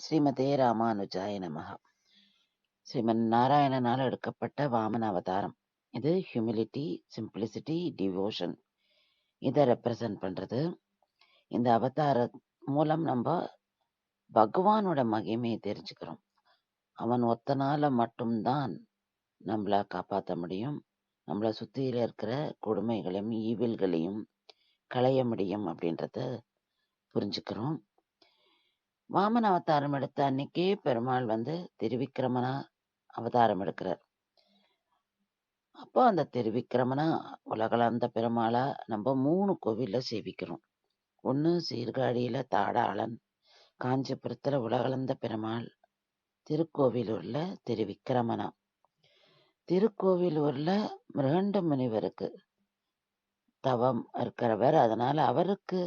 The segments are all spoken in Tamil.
ஸ்ரீமதே ராமானுஜாய நமஹ. ஸ்ரீமன் நாராயணனால் எடுக்கப்பட்ட வாமன அவதாரம். இது ஹியூமிலிட்டி, சிம்பிளிசிட்டி, டிவோஷன் இதை ரெப்ரசன்ட் பண்றது. இந்த அவதார மூலம் நம்ம பகவானோட மகிமையை தெரிஞ்சுக்கிறோம். அவன் ஒத்தனால மட்டும்தான் நம்மளை காப்பாற்ற முடியும். நம்மளை சுத்தியில இருக்கிற கொடுமைகளையும் ஈவில்களையும் களைய முடியும் அப்படின்றத புரிஞ்சுக்கிறோம். வாமன அவதாரம் எடுத்த அன்னைக்கே பெருமாள் திருவிக்கிரமனா அவதாரம் எடுக்கிறார். அப்போ அந்த திருவிக்கிரமனா உலகளந்த பெருமாளா நம்ம 3 கோவில்ல சேவிக்கிறோம். ஒன்று சீர்காழியில தாடாளன், காஞ்சிபுரத்துல உலகளந்த பெருமாள், திருக்கோவிலூர்ல திருவிக்கிரமனா. திருக்கோவிலூர்ல மிருகண்ட முனிவருக்கு தவம் இருக்கிறவர், அதனால அவருக்கு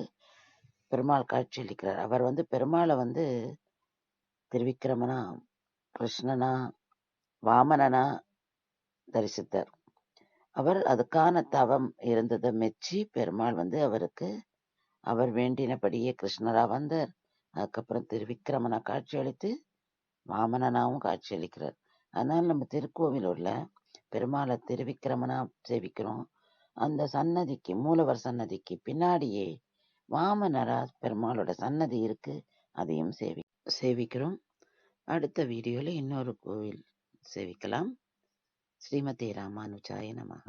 பெருமாள் காட்சியளிக்கிறார். அவர் பெருமாளை திருவிக்கிரமனா, கிருஷ்ணனா, வாமனனா தரிசித்தார். அவர் அதுக்கான தவம் இருந்ததை மெச்சி பெருமாள் அவருக்கு அவர் வேண்டினபடியே கிருஷ்ணரா வந்தார். அதுக்கப்புறம் திருவிக்கிரமனா காட்சியளித்து வாமனனாவும் காட்சியளிக்கிறார். அதனால நம்ம திருக்கோவிலூர்ல பெருமாளை திருவிக்கிரமனா சேவிக்கிறோம். அந்த சன்னதிக்கு, மூலவர் சன்னதிக்கு பின்னாடியே வாமனரா பெருமாளோட சன்னதி இருக்கு, அதையும் சேவிக்கிறோம். அடுத்த வீடியோல இன்னொரு கோவில் சேவிக்கலாம். ஸ்ரீமதே ராமானுஜாய நமஹ.